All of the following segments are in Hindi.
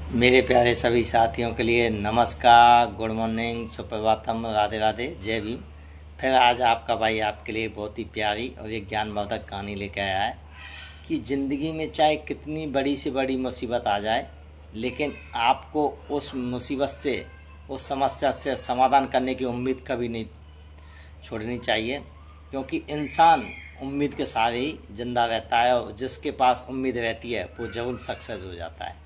मेरे प्यारे सभी साथियों के लिए नमस्कार, गुड मॉर्निंग, सुप्रभातम, राधे राधे, जय भीम। फिर आज आपका भाई आपके लिए बहुत ही प्यारी और एक ज्ञानवर्धक कहानी लेकर आया है कि ज़िंदगी में चाहे कितनी बड़ी से बड़ी मुसीबत आ जाए, लेकिन आपको उस मुसीबत से, उस समस्या से समाधान करने की उम्मीद कभी नहीं छोड़नी चाहिए, क्योंकि इंसान उम्मीद के सहारे ही जिंदा रहता है और जिसके पास उम्मीद रहती है वो जरूर सक्सेस हो जाता है।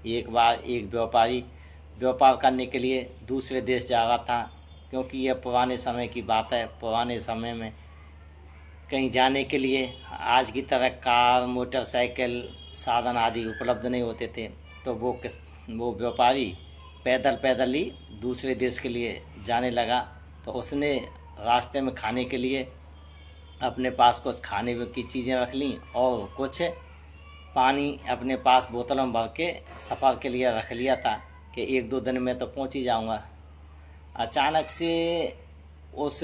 एक बार एक व्यापारी व्यापार करने के लिए दूसरे देश जा रहा था, क्योंकि यह पुराने समय की बात है। पुराने समय में कहीं जाने के लिए आज की तरह कार, मोटरसाइकिल, साधन आदि उपलब्ध नहीं होते थे, तो वो व्यापारी पैदल पैदल ही दूसरे देश के लिए जाने लगा। तो उसने रास्ते में खाने के लिए अपने पास कुछ खाने की चीज़ें रख लीं और कुछ पानी अपने पास बोतलों में भर के सफ़र के लिए रख लिया था कि एक दो दिन में तो पहुंच ही जाऊंगा। अचानक से उस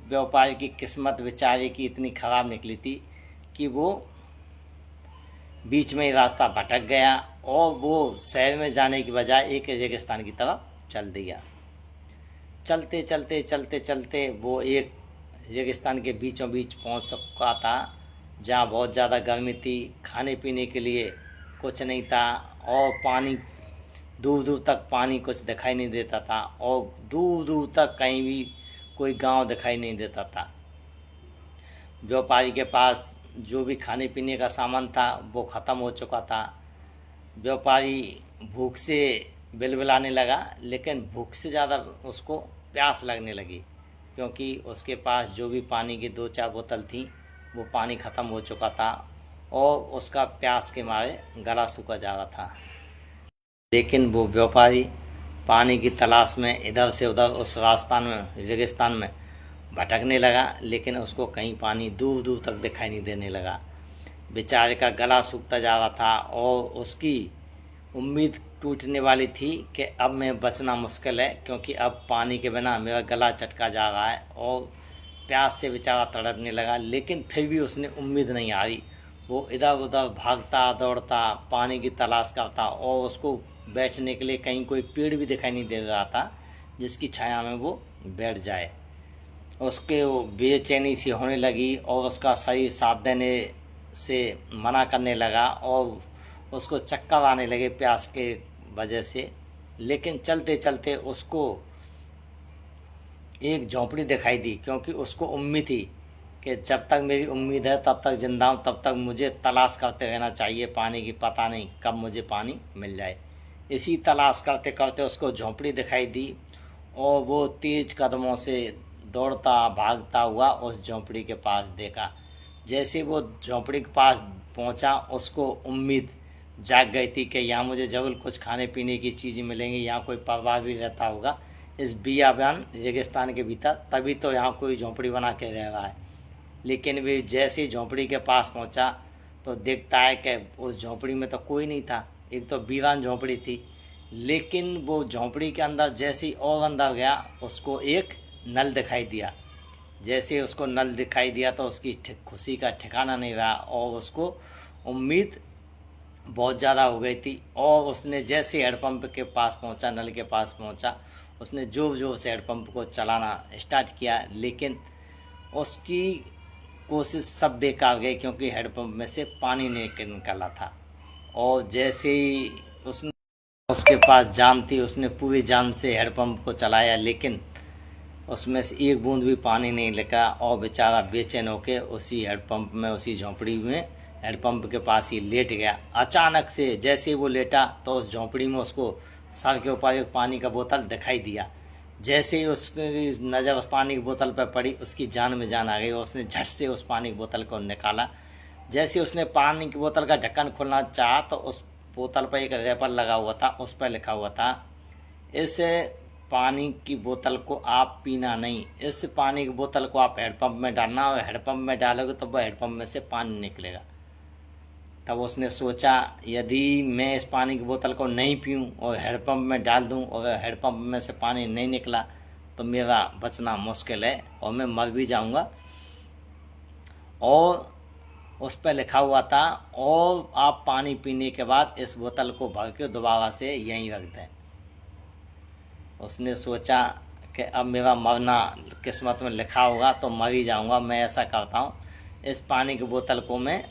व्यापारी की किस्मत बेचारे की इतनी ख़राब निकली थी कि वो बीच में ही रास्ता भटक गया और वो शहर में जाने की बजाय एक रेगिस्तान की तरफ चल दिया। चलते चलते चलते चलते वो एक रेगिस्तान के बीचों बीच पहुंच चुका था, जहाँ बहुत ज़्यादा गर्मी थी, खाने पीने के लिए कुछ नहीं था और पानी दूर दूर तक पानी कुछ दिखाई नहीं देता था और दूर दूर तक कहीं भी कोई गांव दिखाई नहीं देता था। व्यापारी के पास जो भी खाने पीने का सामान था वो ख़त्म हो चुका था। व्यापारी भूख से बिलबिलाने लगा, लेकिन भूख से ज़्यादा उसको प्यास लगने लगी, क्योंकि उसके पास जो भी पानी की दो चार बोतल थी वो पानी ख़त्म हो चुका था और उसका प्यास के मारे गला सूखा जा रहा था। लेकिन वो व्यापारी पानी की तलाश में इधर से उधर उस राजस्थान में रेगिस्तान में भटकने लगा, लेकिन उसको कहीं पानी दूर दूर तक दिखाई नहीं देने लगा। बेचारे का गला सूखता जा रहा था और उसकी उम्मीद टूटने वाली थी कि अब मैं बचना मुश्किल है, क्योंकि अब पानी के बिना मेरा गला चटका जा रहा है और प्यास से बेचारा तड़पने लगा। लेकिन फिर भी उसने उम्मीद नहीं हारी। वो इधर उधर भागता दौड़ता पानी की तलाश करता और उसको बैठने के लिए कहीं कोई पेड़ भी दिखाई नहीं दे रहा था जिसकी छाया में वो बैठ जाए। उसके वो बेचैनी सी होने लगी और उसका शरीर साथ देने से मना करने लगा और उसको चक्कर आने लगे प्यास के वजह से। लेकिन चलते चलते उसको एक झोंपड़ी दिखाई दी, क्योंकि उसको उम्मीद थी कि जब तक मेरी उम्मीद है तब तक जिंदा हूँ, तब तक मुझे तलाश करते रहना चाहिए पानी की, पता नहीं कब मुझे पानी मिल जाए। इसी तलाश करते करते उसको झोंपड़ी दिखाई दी और वो तेज कदमों से दौड़ता भागता हुआ उस झोंपड़ी के पास देखा। जैसे वो झोंपड़ी के पास पहुंचा, उसको उम्मीद जाग गई थी कि यहाँ मुझे जरूर कुछ खाने पीने की चीज़ें मिलेंगी, यहाँ कोई परिवार भी रहता होगा इस बियाबान रेगिस्तान के भीतर, तभी तो यहाँ कोई झोंपड़ी बना के रह रहा है। लेकिन वे जैसे ही झोंपड़ी के पास पहुंचा तो देखता है कि उस झोंपड़ी में तो कोई नहीं था। एक तो वीरान झोंपड़ी थी, लेकिन वो झोंपड़ी के अंदर जैसे ही और अंदर गया उसको एक नल दिखाई दिया। जैसे ही उसको नल दिखाई दिया तो उसकी खुशी का ठिकाना नहीं रहा और उसको उम्मीद बहुत ज़्यादा हो गई थी। और उसने जैसे हेडपम्प के पास पहुंचा, नल के पास पहुंचा, उसने जोर जोर से हेडपम्प को चलाना स्टार्ट किया, लेकिन उसकी कोशिश सब बेकार गई, क्योंकि हेडपम्प में से पानी नहीं निकला था। और जैसे ही उसने उसके पास जान थी, उसने पूरी जान से हेडपम्प को चलाया, लेकिन उसमें से एक बूंद भी पानी नहीं निकला और बेचारा बेचैन होकर उसी हेडपम्प में, उसी झोंपड़ी में हेडपम्प के पास ही लेट गया। अचानक से जैसे ही वो लेटा तो उस झोंपड़ी में उसको सर के ऊपर एक पानी का बोतल दिखाई दिया। जैसे ही उसकी नज़र उस पानी की बोतल पर पड़ी, उसकी जान में जान आ गई और उसने झट से उस पानी की बोतल को निकाला। जैसे उसने पानी की बोतल का ढक्कन खोलना चाहा तो उस बोतल पर एक रैपर लगा हुआ था, उस पर लिखा हुआ था, इस पानी की बोतल को आप पीना नहीं, इस पानी की बोतल को आप हेडपम्प में डालना और हेडपम्प में डालोगे तो वह हेडपम्प में से पानी निकलेगा। तब उसने सोचा, यदि मैं इस पानी की बोतल को नहीं पीऊँ और हेडपम्प में डाल दूँ और हेडपम्प में से पानी नहीं निकला तो मेरा बचना मुश्किल है और मैं मर भी जाऊँगा। और उस पर लिखा हुआ था, और आप पानी पीने के बाद इस बोतल को भर के दोबारा से यहीं रख दें। उसने सोचा कि अब मेरा मरना किस्मत में लिखा होगा तो मर ही जाऊंगा। मैं ऐसा करता हूँ, इस पानी की बोतल को मैं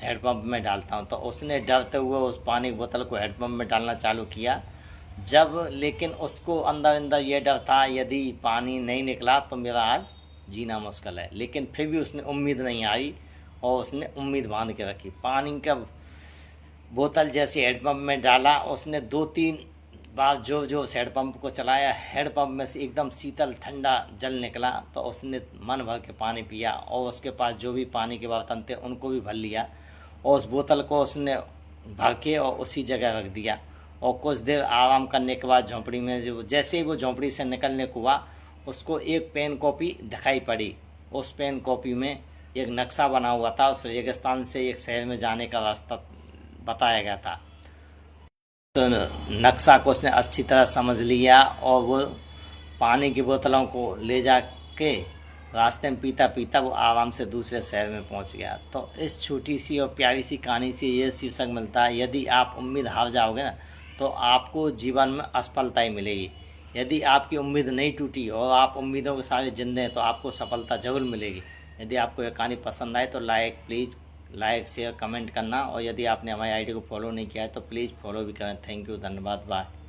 हैंडपम्प में डालता हूँ। तो उसने डरते हुए उस पानी की बोतल को हैंडपम्प में डालना चालू किया। लेकिन उसको अंदर अंदर ये डर था, यदि पानी नहीं निकला तो मेरा आज जीना मुश्किल है। लेकिन फिर भी उसने उम्मीद नहीं आई और उसने उम्मीद बांध के रखी। पानी का बोतल जैसे हैंडपम्प में डाला, उसने 2-3 बार जोर जोर से हैंडपम्प को चलाया। हैंडपम्प में से एकदम शीतल ठंडा जल निकला। तो उसने मन भर के पानी पिया और उसके पास जो भी पानी के बर्तन थे उनको भी भर लिया, और उस बोतल को उसने भर के और उसी जगह रख दिया। और कुछ देर आराम करने के बाद झोंपड़ी में जैसे ही वो झोंपड़ी से निकलने को हुआ, उसको एक पेन कॉपी दिखाई पड़ी। उस पेन कॉपी में एक नक्शा बना हुआ था। उस रेगिस्तान से एक शहर में जाने का रास्ता बताया गया था। तो नक्शा को उसने अच्छी तरह समझ लिया और वो पानी की बोतलों को ले जा के रास्ते में पीता पीता वो आराम से दूसरे शहर में पहुंच गया। तो इस छोटी सी और प्यारी सी कहानी से ये शीर्षक मिलता है, यदि आप उम्मीद हार जाओगे ना तो आपको जीवन में असफलता ही मिलेगी। यदि आपकी उम्मीद नहीं टूटी और आप उम्मीदों के साथ जिंदे हैं तो आपको सफलता जरूर मिलेगी। यदि आपको ये कहानी पसंद आए तो प्लीज़ लाइक शेयर कमेंट करना, और यदि आपने हमारी आईडी को फॉलो नहीं किया है तो प्लीज़ फॉलो भी करें। थैंक यू, धन्यवाद, बाय।